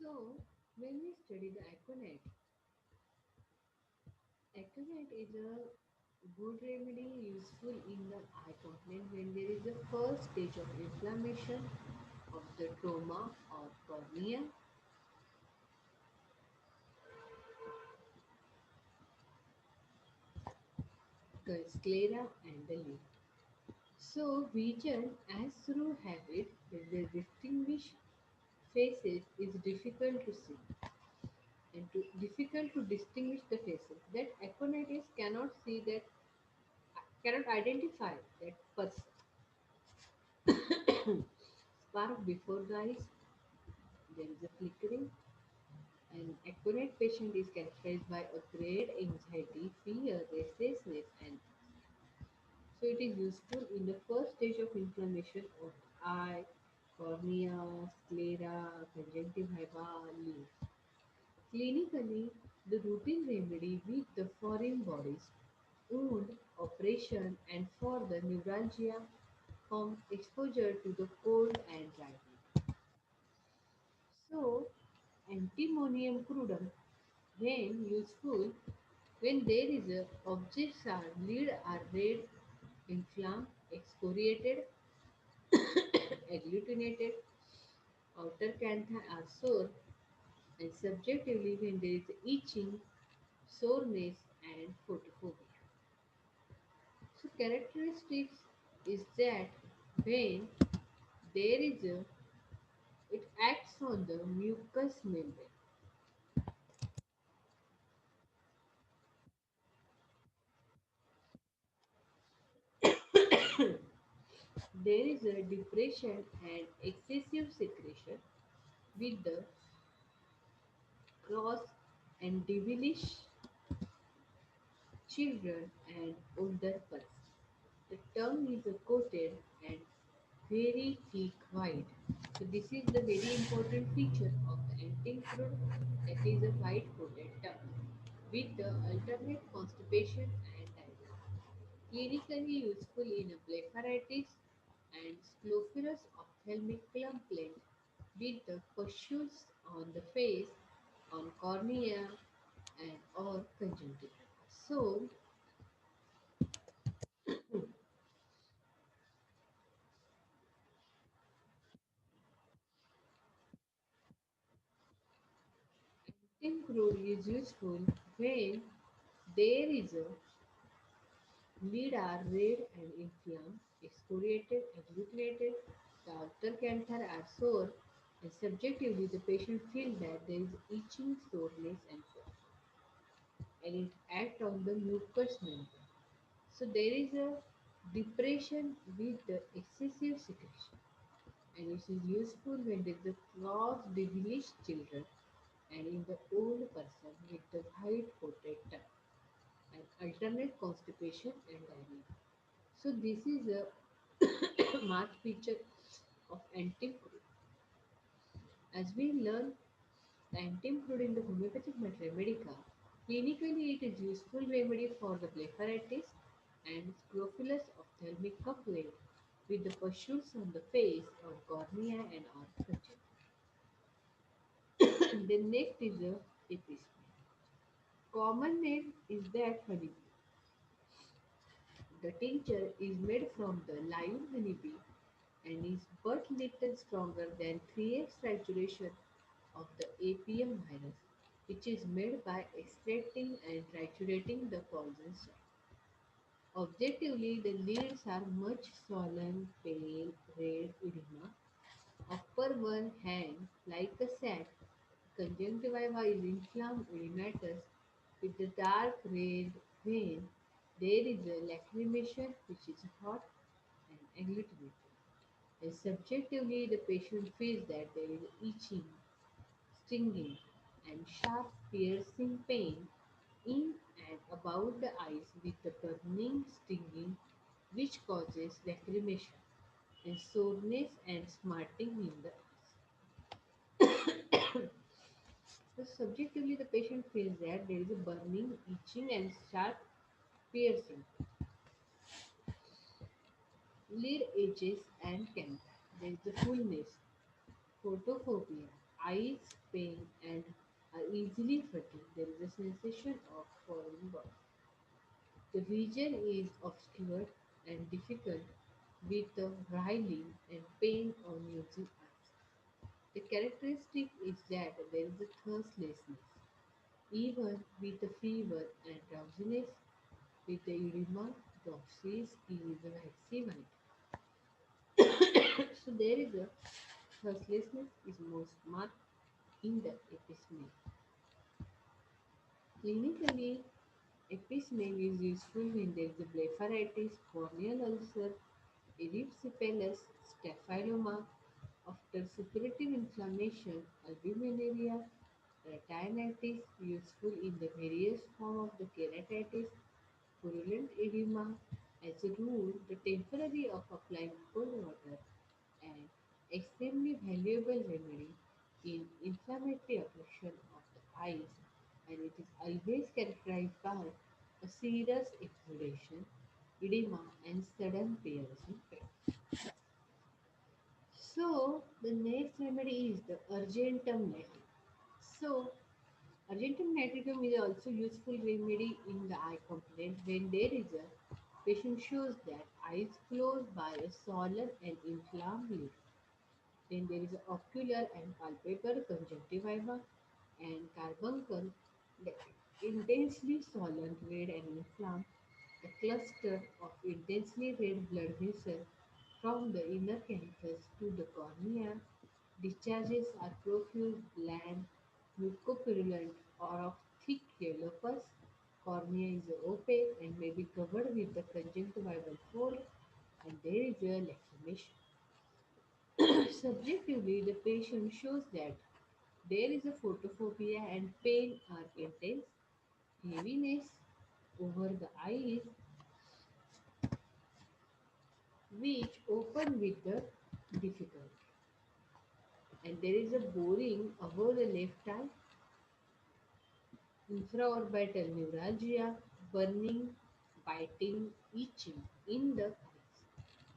So, when we study the aconite is a good remedy useful in the eye complaint when there is a first stage of inflammation of the trauma or cornea, the sclera, and the lid. So, vision as through habit when the distinguish faces is difficult to see and difficult to distinguish the faces. That aconitis cannot see that cannot identify that person. Spark before the eyes, there is a flickering. An aconite patient is characterized by a great anxiety, fear, restlessness, and so it is useful in the first stage of inflammation of eye, cornea, sclera, conjunctiva, leaf. Clinically, the routine remedy with the foreign bodies, wound, operation, and for the neuralgia from exposure to the cold and dryness. So, antimonium crudum, when useful, when there is a objects are lead are red, inflamed, excoriated, agglutinated, outer cantha are sore, and subjectively when there is itching, soreness, and photophobia. So characteristics is that when there is a it acts on the mucous membrane. There is a depression and excessive secretion with the cross and devilish children and older persons. The tongue is coated and very thick white. So this is the very important feature of the anti-crude, that is a white coated tongue with the alternate constipation and diarrhea. Clinically useful in a blepharitis and sclerosis ophthalmic complaint with the pustules on the face, on cornea, and or conjunctiva. So, anti-crude is useful when there is a lid are red and inflamed, excoriated, agglutinated, the outer canthar are sore, and subjectively the patient feels that there is itching, soreness, and cough, and it acts on the mucous membrane. So there is a depression with the excessive secretion, and it is useful when there is a cross devilish children and in the old person with the white coated tongue and alternate constipation and diarrhea. So this is a marked feature of antimicrobial. As we learn the antimicrobial in the homeopathic medica, clinically it is useful remedy for the blepharitis and scrofulous ophthalmic complaint with the pustules on the face or cornea and on the next is a episode. Common name is that honeybee. The tincture is made from the live honeybee and is but little stronger than 3x trituration of the APM virus, which is made by extracting and triturating the poison soil. Objectively, the leads are much swollen, pale, red edema. Upper one hand like a sac. Conjunctiva is inflamed edematous with the dark red vein. There is a lacrimation which is hot and agglutinated. And subjectively, the patient feels that there is itching, stinging, and sharp piercing pain in and about the eyes with the burning, stinging, which causes lacrimation and soreness and smarting in the eyes. So subjectively, the patient feels that there is a burning, itching, and sharp piercing, lid edges, and cancer. There is a fullness, photophobia, eyes pain and are easily fatigued. There is a sensation of foreign body. The region is obscure and difficult with the writing and pain on using eyes. The characteristic is that there is a thirstlessness, even with the fever and drowsiness. With the edema, the oxy skin is waxy white. So there is a thirstlessness is most marked in the epismate. Clinically, epismate is useful when there is a blepharitis, corneal ulcer, erysipelas, staphyloma, after suppurative inflammation, albuminuria, retinitis, useful in the various form of the keratitis, purulent edema. As a rule, the temporary of applying cold water and extremely valuable remedy in inflammatory affection of the eyes, and it is always characterized by a serious exudation, edema, and sudden piercing pain. So the next remedy is the Argentum nitricum. So Argentum nitricum is also useful remedy in the eye complaint when there is a patient shows that eyes closed by a swollen and inflamed lid. Then there is a ocular and palpebral conjunctiva and carbuncle, the intensely swollen, red and inflamed, a cluster of intensely red blood vessels from the inner canthus to the cornea. Discharges are profuse, bland, mucopurulent, or of thick yellow pus. Cornea is opaque and may be covered with the conjunctival fold, and there is a lacrimation. Subjectively, the patient shows that there is a photophobia and pain are intense, heaviness over the eyes, which open with the difficulty. And there is a boring above the left eye, infraorbital neuralgia, burning, biting, itching in the eyes.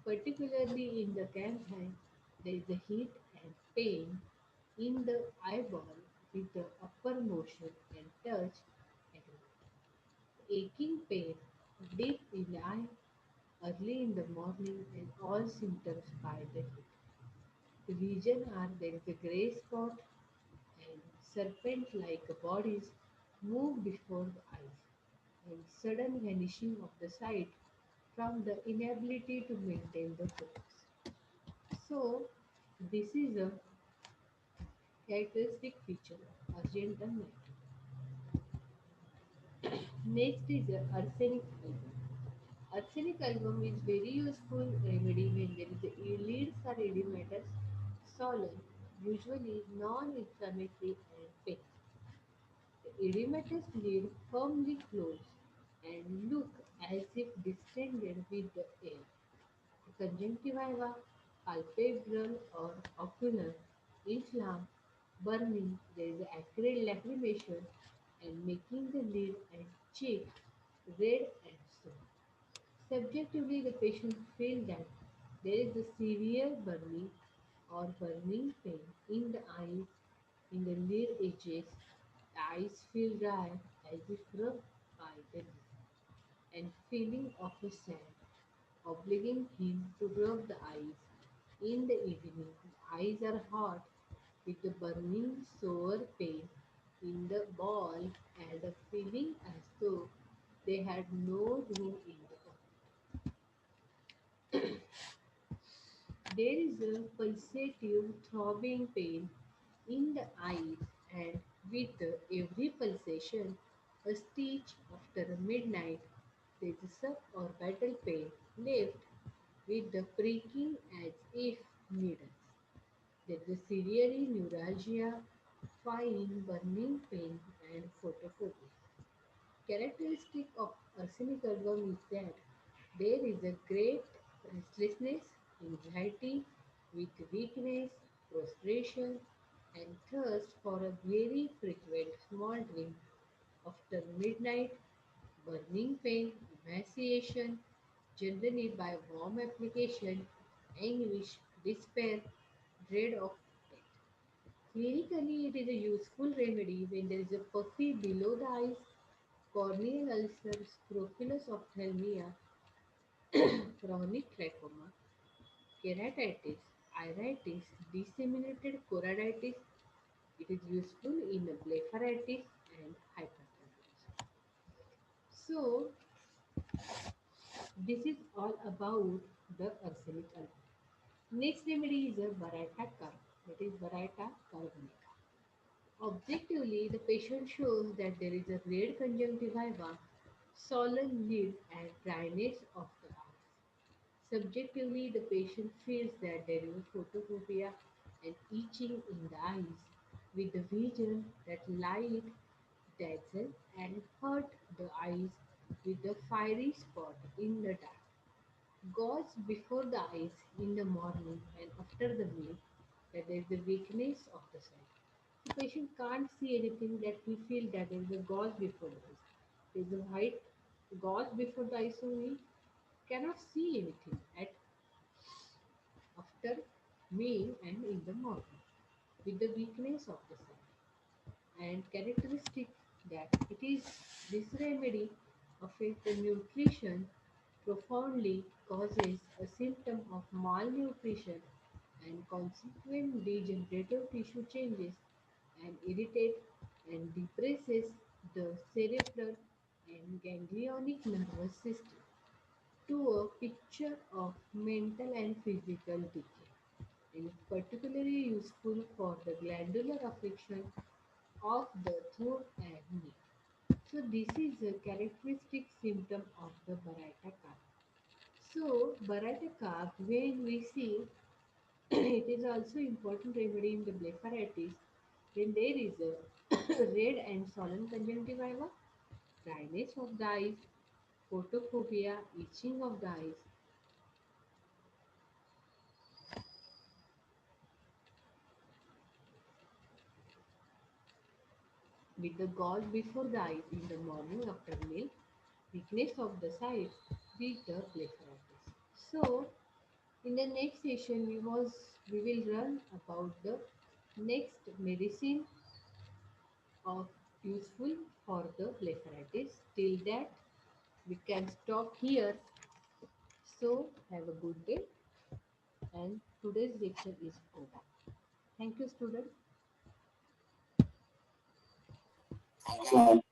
Particularly in the canine, there is a heat and pain in the eyeball with the upper motion and touch aggravated. Aching pain deep in the eye early in the morning and all symptoms by the heat. The region are there is a grey spot and serpent-like bodies move before the eyes and sudden vanishing of the sight from the inability to maintain the focus. So, this is a characteristic feature of argentum nitricum. Next is the arsenic album. Arsenic album is very useful remedy when there is a eyelids or edematous, swollen, usually non-inflammatory and pain. The edematous lid firmly closed and look as if distended with the air. The conjunctiva, palpebral or ocular, inflamed, burning, there is acrid lacrimation and making the lid and cheek red and sore. Subjectively, the patient feels that there is a severe burning or burning pain in the eyes, in the lid edges. The eyes feel dry as if rubbed by the leaf, and feeling of a sand, obligating him to rub the eyes. In the evening, the eyes are hot with the burning sore pain in the ball and a feeling as though they had no room in the body. There is a pulsative throbbing pain in the eyes, and with every pulsation, a stitch after midnight, there is a suborbital pain left with the pricking as if needles. There is a severe neuralgia, fine burning pain, and photophobia. Characteristic of arsenic album is that there is a great restlessness, anxiety with weakness, prostration, and thirst for a very frequent small drink after midnight, burning pain, emaciation, generally by warm application, anguish, despair, dread of death. Clinically, it is a useful remedy when there is a puffy below the eyes, corneal ulcer, scrofulous ophthalmia, chronic glaucoma, keratitis, iritis, disseminated choroiditis. It is useful in blepharitis and hypertension. So, this is all about the arsenic alcohol. Next remedy is a BARYTA carb, that is BARYTA carbonica. Objectively, the patient shows that there is a red conjunctiva, swollen lid, and dryness of the eyes. Subjectively, the patient feels that there is a photophobia and itching in the eyes, with the vision that light dazzle and hurt the eyes with the fiery spot in the dark. Gauze before the eyes in the morning and after the meal, that there is the weakness of the sight. The patient can't see anything that we feel that there is a gauze before the eyes. There is a white gauze before the eyes, so we cannot see anything at after meal and in the morning with the weakness of the sight and characteristic that it is this remedy affect the nutrition profoundly causes a symptom of malnutrition and consequent degenerative tissue changes and irritate and depresses the cerebral and ganglionic nervous system to a picture of mental and physical decay and is particularly useful for the glandular affection of the throat and neck. So this is a characteristic symptom of the BARYTA carb. So BARYTA carb, when we see, it is also important remedy in the blepharitis when there is a red and swollen conjunctiva, dryness of the eyes, photophobia, itching of the eyes, with the gauze before the eyes in the morning after meal, weakness of the sight with the blepharitis. So in the next session, we will learn about the next medicine of useful for the blepharitis. Till that, we can stop here. So have a good day, and today's lecture is over. Thank you, students. Thank you all.